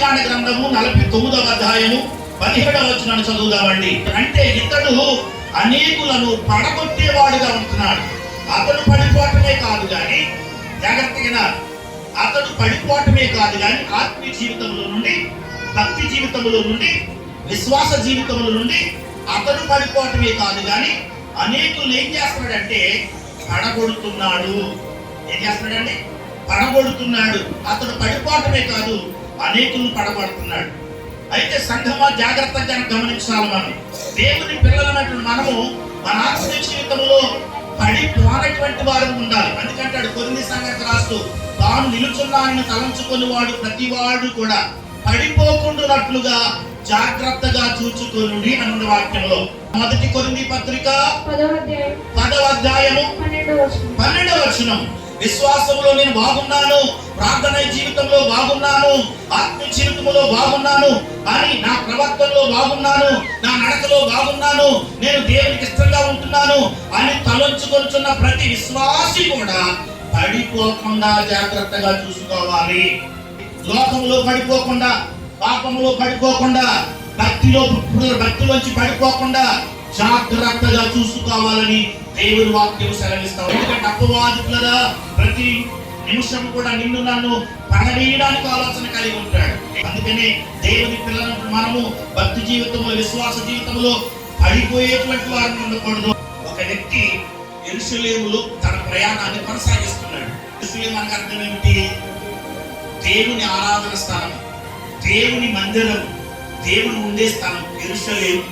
ఆదికాండ గ్రంథము 49వ అధ్యాయము 17వ వచనాన్ని చదువుదామండి. అంటే ఇతడు అనేకులను పడగొట్టేవాడుగా ఉంటున్నాడు. అతడు పడిపోవటమే కాదు కానీ, జాగ్రత్తగా అతడు పడిపోవటమే కాదు కానీ ఆత్మీయ జీవితంలో నుండి, భక్తి జీవితంలో నుండి, విశ్వాస జీవితంలో నుండి అతడు పడిపోవటమే కాదు కానీ అనేకులు ఏం చేస్తున్నాడంటే పడగొడుతున్నాడు. ఏం చేస్తున్నాడండి? పడగొడుతున్నాడు. అతడు పడిపోవటమే కాదు అనేకులను పడగొడుతున్నాడు. అయితే సంఘమా జాగ్రత్తగా గమనించాలి. మనం దేవుని పిల్లలైనటువంటి మనము మన ఆత్మీయ జీవితంలో పడిపోనటువంటి వారు ఉండాలి. అందుకంటాడు కొరింథీ సంఘానికి రాస్తూ, తాను నిలుచున్నానని తలంచుకొని వాడు ప్రతి వాడు కూడా పడిపోకుండానట్లుగా జాగ్రత్తగా చూచుకొనుడి అన్న వాక్యంలో. మొదటి కొరింథీ పత్రిక 10వ అధ్యాయము 12వ వచనం, విశ్వాసములో నేను బాగున్నాను, ప్రార్థన జీవితంలో బాగున్నాను, ఆత్మీయ జీవితంలో బాగున్నాను, అని నా ప్రవర్తనలో బాగున్నాను, నా నడకలో బాగున్నాను, నేను దేవునికి ఇష్టంగా ఉంటున్నాను అని తలంచుకొనుచున్న ప్రతి విశ్వాసి కూడా పడిపోకుండా జాగ్రత్తగా చూసుకోవాలి. లోకంలో పడిపోకుండా, పాపంలో పడిపోకుండా, భక్తిలోంచి పడిపోకుండా జాగ్రత్తగా చూసుకోవాలని దేవుని వాక్యం సెలవిస్తాం. ఎందుకంటే అపవాదులరా ప్రతి నిమిషం కూడా నిన్ను నన్ను పడవేయడానికి ఆలోచన కలిగి ఉంటాడు. అందుకనే దేవుని పిల్లలను మనము భక్తి జీవితంలో, విశ్వాస జీవితంలో పడిపోయేటువంటి వారిని ఉండకూడదు. ఒక వ్యక్తి యెరూషలేములో తన ప్రయాణాన్ని కొనసాగిస్తున్నాడు. యెరూషలేము అనగా అర్థం ఏమిటి? దేవుని ఆరాధన స్థానం, దేవుని మందిరం, దేవుడు ఉండే స్థానం యెరూషలేము.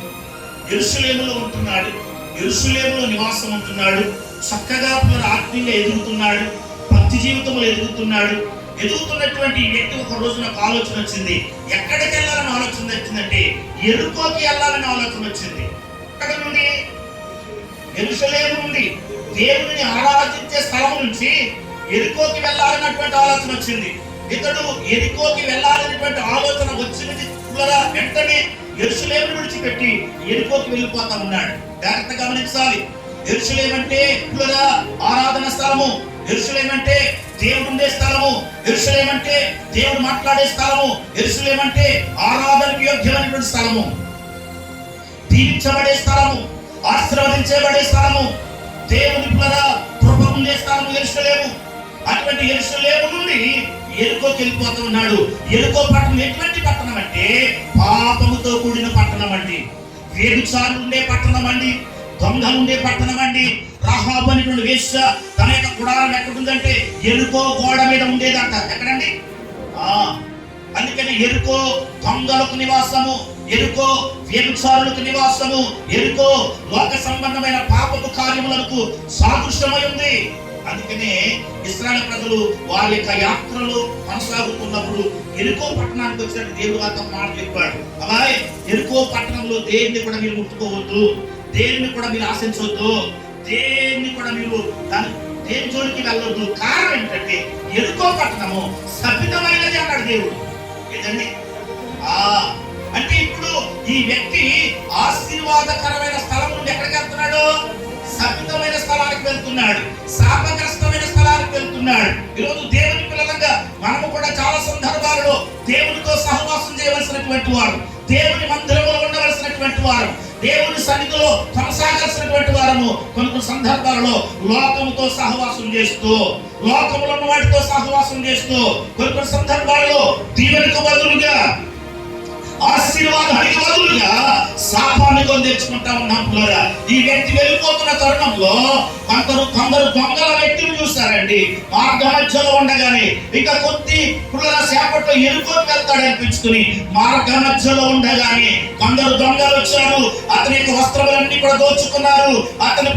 యెరూషలేములో ఉంటున్నాడు, యెరూషలేములో నివాసం ఉంటున్నాడు. చక్కగా ఆత్మీయంగా ఎదుగుతున్నాడు, భక్తి జీవితంలో ఎదుగుతున్నాడు. ఎదుగుతున్నటువంటి వ్యక్తి ఒక రోజు నాకు ఆలోచన వచ్చింది. ఎక్కడికి వెళ్ళాలని ఆలోచన వచ్చిందంటే యెరికోకి వెళ్ళాలని ఆలోచన వచ్చింది. ఎక్కడ నుండి? యెరూషలేము నుండి, దేవుని ఆరాధించే స్థలం నుంచి యెరికోకి వెళ్ళాలన్నటువంటి ఆలోచన వచ్చింది. ఇతడు యెరికోకి వెళ్ళాలనేటువంటి ఆలోచన వచ్చినది వెంటనే యెరూషలేమును విడిచిపెట్టి యెరికోకి వెళ్ళిపోతా ఉన్నాడు. జాగ్రత్త గమనించాలి. యెరూషలేము అంటే ఆరాధన స్థలము, యెరూషలేము అంటే దేవుడు ఉండే స్థలము, యెరూషలేము అంటే దేవుడు మాట్లాడే స్థలము, యెరూషలేము అంటే ఆరాధనకు యోగ్యమైనటువంటి స్థలము, దీవించబడే స్థలము, ఆశీర్వదించబడే స్థలము, దేవుని కృప ఉండే స్థలము యెరూషలేము. అటువంటి యెరూషలేము నుండి యెరికోకి వెళ్ళిపోతూ ఉన్నాడు. యెరికో పట్టణం ఎటువంటి పట్టణం అంటే పాపముతో కూడిన పట్టణం అండి, వ్యభిచారులు ఉండే పట్టణం అండి, దొంగలు ఉండే పట్టణం అండి. రాహాబు అనేటువంటి వేశ్య తన యొక్క గుడారం ఎక్కడుందంటే యెరికో గోడ మీద ఉండేదంట. ఎక్కడండి? అందుకని యెరికో దొంగలకు నివాసము, యెరికో వ్యభిచారులకు నివాసము, యెరికో లోక సంబంధమైన పాపపు కార్యములకు సాదృశ్యమై ఉంది. అందుకనే ఇశ్రాయేలు ప్రజలు వారి యొక్క యాత్రలో కొనసాగుతున్నప్పుడు యెరికో పట్టణానికి వచ్చినట్టు దేవుడు వారితో మాట చెప్పాడు. అలాగే యెరికో పట్టణంలో దేన్ని కూడా మీరు ముట్టుకోవద్దు, దేన్ని కూడా మీరు ఆశించవద్దు, దేన్ని కూడా మీరు దేని జోలికి వెళ్ళవద్దు. కారణం ఏంటంటే యెరికో పట్టణము శపితమైనది అన్నాడు దేవుడు. ఏదండి? అంటే ఇప్పుడు ఈ వ్యక్తి ఆశీర్వాదకరమైన స్థలం నుండి ఎక్కడికి వెళ్తున్నాడు? శపితమైన స్థలానికి వెళ్తున్నాడు, శాపగ్రస్తమైన స్థలానికి వెళ్తున్నాడు. ఈరోజు దేవుని పిల్లలంగా మనము కూడా చాలా సందర్భాలలో దేవునితో సహవాసం చేయవలసినటువంటి వారు, దేవుని మందిరంలో ఉండవలసినటువంటి వారు, దేవుని సన్నిధిలో కొనసాగాల్సినటువంటి వారము కొన్ని సందర్భాలలో లోకముతో సహవాసం చేస్తూ, లోకములో ఉన్న వాటితో సహవాసం చేస్తూ, కొన్ని సందర్భాలలో దీవెనకు బదులుగా, ఆశీర్వాదానికి బదులుగా శాపాన్ని కొని తెచ్చుకుంటా ఉన్నాం. ఈ వ్యక్తి వెళ్ళిపోతున్న తరుణంలో కొందరు దొంగల వ్యక్తిని చూస్తారండి. మార్గ మధ్యలో ఉండగానే ఇంకా కొద్ది సేపట్లో యెరికోకి వెళ్తాడు అనిపించుకుని మార్గ మధ్యలో ఉండగానే కొందరు దొంగలు వచ్చారు. అతని యొక్క వస్త్రములన్నీ కూడా దోచుకున్నారు. అతని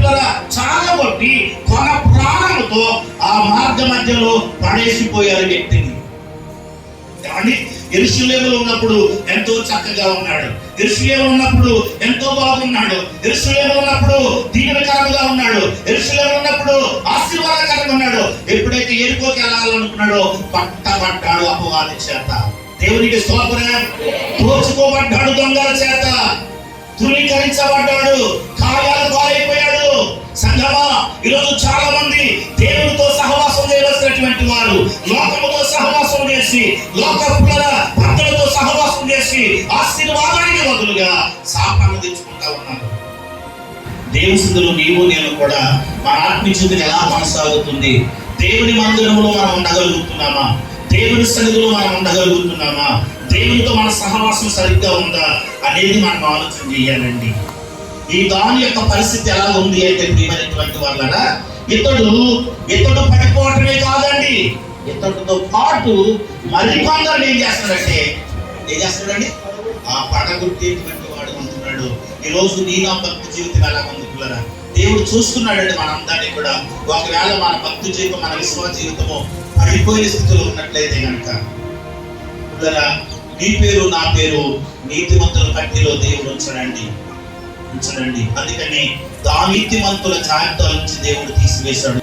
చాలా కొట్టి కొన ప్రాణముతో ఆ మార్గ మధ్యలో పడేసిపోయారు వ్యక్తిని. యెరూషలేములో ఉన్నప్పుడు ఎంతో చక్కగా ఉన్నాడు, యెరూషలేములో ఉన్నప్పుడు ఎంతో బాగున్నాడు, యెరూషలేములో ఉన్నప్పుడు దీవెనకరంగా ఉన్నాడు, యెరూషలేములో ఉన్నప్పుడు ఆశీర్వాదకరంగా ఉన్నాడు. ఎప్పుడైతే యెరికోకి వెళ్ళాలనుకున్నాడో పట్టబడ్డాడు అపవాది చేత. దేవునికి స్తోత్రం. దోచుకోబడ్డాడు దొంగల చేత, ధృవీకరించబడ్డాడు, కార్యాలు పాలైపోయాడు. సంఘమా, ఈరోజు చాలా మంది దేవునితో సహవాసం చేయవలసినటువంటి వారు లోకముతో సహవాసం చేసి, లోక భక్తులతో తరతరములుగా శాపాన్ని తెచ్చుకుంటా ఉన్నారు. దేవుని స్థితిలో నీవు నేను కూడా మన ఆత్మీయ జీవితం ఎలా కొనసాగుతుంది? దేవుని మందిరంలో మనం ఉండగలుగుతున్నామా? దేవుని సన్నిధిలో మనం ఉండగలుగుతున్నామా? దేవునితో మన సహవాసం సరిగ్గా ఉందా అనేది మనం ఆలోచన చేయాలండి. ఈ దాని యొక్క పరిస్థితి ఎలా ఉంది అంటే ప్రియమైనటువంటి వాళ్ళరా, ఇతడు పడిపోవటమే కాదండి, ఇతడితో పాటు మరికొందరు ఏం చేస్తున్నాడండి ఆ పడగొట్టేటువంటి వాడు ఉంటున్నాడు. ఈ రోజు నీ నా భక్తి జీవితం ఎలా ఉంది పిల్లరా? దేవుడు చూస్తున్నాడండి మనందరినీ కూడా. ఒకవేళ మన భక్తి జీవితం, మన విశ్వాస జీవితము పడిపోయే స్థితిలో ఉన్నట్లయితే కనుక పిల్లరా, నీ పేరు నా పేరు నీతిమంతుల పట్టిలో దేవుడు ఉంచడండి. అందుకని నీతిమంతుల జాబితా నుంచి దేవుడు తీసివేశాడు.